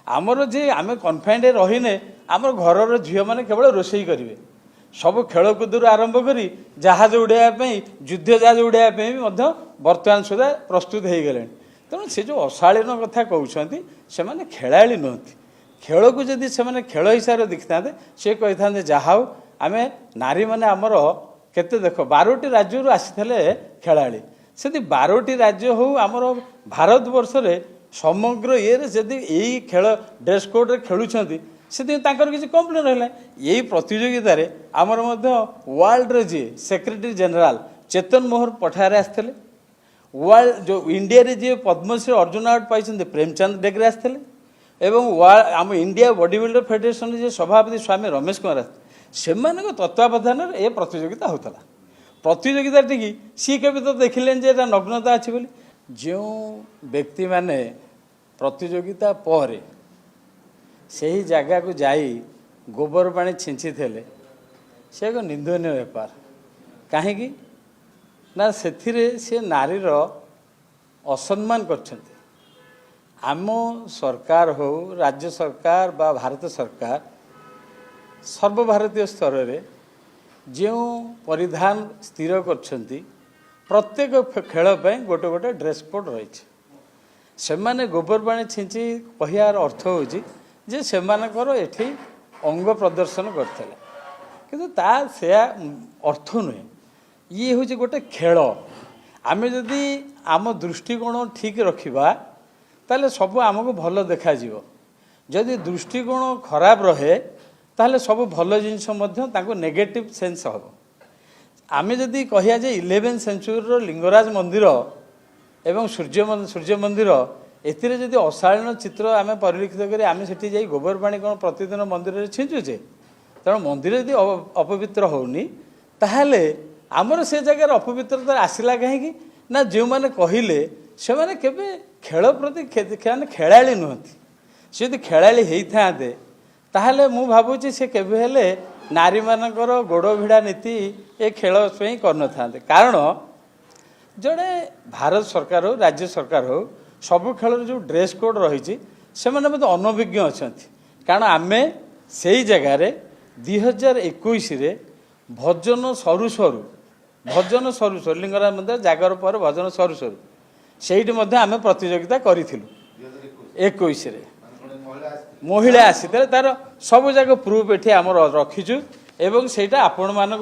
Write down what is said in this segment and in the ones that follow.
आमर जे आम कन्फाइंड रहीने आम घर झील मैंने केवल रोषे करेंगे सब खेलकूद आरंभ कर जहाज उड़ाइवाई युद्ध जहाज उड़ाइवाई बर्तमान सुधा प्रस्तुत हो गले तेणु से जो अशालीन कथा कहते से खेलाड़ी नुहति खेल को जदि से खेल हिसाब से देखी था सी कही था जहाँ आम नारी मैंने आमर केते देख 12टी राज्य आसी खेलाड़ी से 12टी राज्य हो आमर भारत वर्ष में समग्र ये जदि यही खेल ड्रेस कोड रे खेलुछंती से किसी कंप्लेन रहा यही प्रतियोगितार आमर वर्ल्ड जी सेक्रेटरी जनरल चेतन मोहर पठारे आसते वर्ल्ड जो इंडिया रे जी पद्मश्री अर्जुन अवार्ड पाई प्रेमचंद डेगरे आसते आम इंडिया बॉडी बिल्डर फेडरेशन जे सभापति स्वामी रमेश कुमार से तत्वावधान ये प्रतियोगिता होता प्रतियोगिता टी सी के तो देखिले जे नग्नता अच्छी बोली जो व्यक्ति माने प्रतियोगिता पर से ही जगह को जाई गोबर पानी छिंची थे से एक निंदनीय बेपार कहीं ना से नारीर असम्मान करछंती आम सरकार हो राज्य सरकार बा भारत सरकार सर्वभारतीय स्तर रे जो परिधान स्थिर करछंती प्रत्येक खेल गोटे गोटे ड्रेस कोड रही से माने गोबर पानी छिंची कहियार अर्थ होची जे से एठी अंग प्रदर्शन करते किंतु ता से अर्थ नुहे ये हूँ गोटे खेल आम जदि आम दृष्टिकोण ठीक रखा ताले सब आमको भल देखा जदि दृष्टिकोण खराब रहे ताले सब भल जिनस नेगेटिव सेंस हम आम जदि कहिया जे 11 सेंचुरी लिंगराज मंदिर एवं सूर्य मंदिर एथिरे जदि अशालीन चित्र आम परिलक्षित करी आम सेठी जाई गोबर पानी कौन प्रतिदिन मंदिर में छिंचुचे तेणु मंदिर यदि अपवित्र होनी ताहले आमर से जगह अपवित्रता आसला कहीं ना जो मैंने कहले से माने केबे खेल प्रति खेलाड़ी नुहति से यदि खेलाड़ी होता ताहले मु भावुची से केबे हेले नारी मानकर गोड़ भिड़ा नीति ए खेल कर कारण जड़े भारत सरकार हो राज्य सरकार हो सबु खेल जो ड्रेस कोड रही से अनभिज्ञ अच्छा कारण आम से जगार 2021 भजन सरू सरू लिंगराज मंदिर जागर पर भजन सरू सरू से आम प्रतियोगिता करूँ 21 महिला आसी तार सब जाक प्रूफ ये आम रखीचु एवं सेटा आपण मानक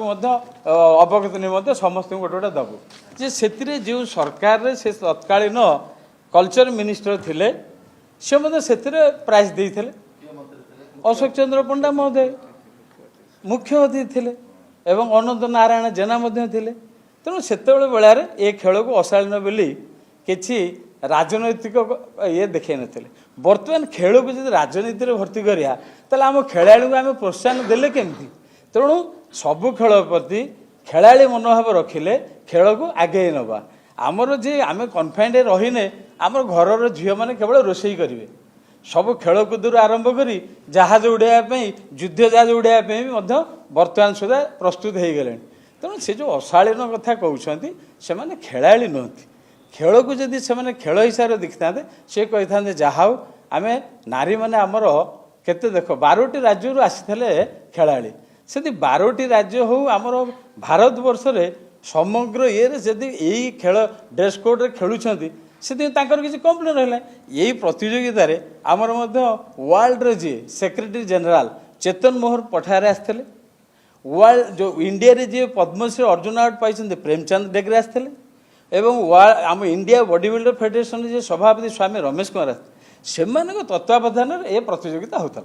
अवगत निमंते समस्त गोटे गोटे दबु जे से जो सरकार से तत्कालीन कल्चर मिनिस्टर थिले से प्राइज देते अशोक चंद्र पंडा महोदय मुख्य अतिथि थे एवं अनंत नारायण जेना थे तेणु से बेलार ये खेल को अशालीन बोली किसी राजनैतिक ये देखे नथिले बर्तमान खेल को जब राजनीति में भर्ती करिया ताले आम खेलाड़ी को आम प्रोत्साहन देले केमती तेणु सबु खेल प्रति खेलाड़ी मनोभाव रखिले खेल को आगे नवा आमर जे आम कन्फाइंड रहीने आम घर झील मैंने केवल रोषे करेंगे सब खेलकूद आरंभ कर जहाज उड़ाइवाई युद्ध जहाज उड़ाइवाई बर्तमान सुधा प्रस्तुत हो गले तेणु से जो अशालीन कथा कहते से खेलाड़ी नुहति खेल को जदि से खेल हिसाब से देखी था सी कही था जहाँ आम नारी मैंने आमर केते देख 12टी राज्य आसी खेलाड़ी से 12टी राज्य हो आमर भारत वर्ष में समग्र ये जदि यही खेल ड्रेस कोड रे खेलुछंती से किसी कंप्लेन रहा यही प्रतियोगितार आमर वर्ल्ड जी सेक्रेटरी जनरल चेतन मोहर पठारे आसते वर्ल्ड जो इंडिया रे जी पद्मश्री अर्जुन अवार्ड पाई प्रेमचंद डेगरे आसते आम इंडिया बॉडी बिल्डर फेडरेशन जे सभापति स्वामी रमेश कुमार से तत्वावधान ये प्रतियोगिता होता।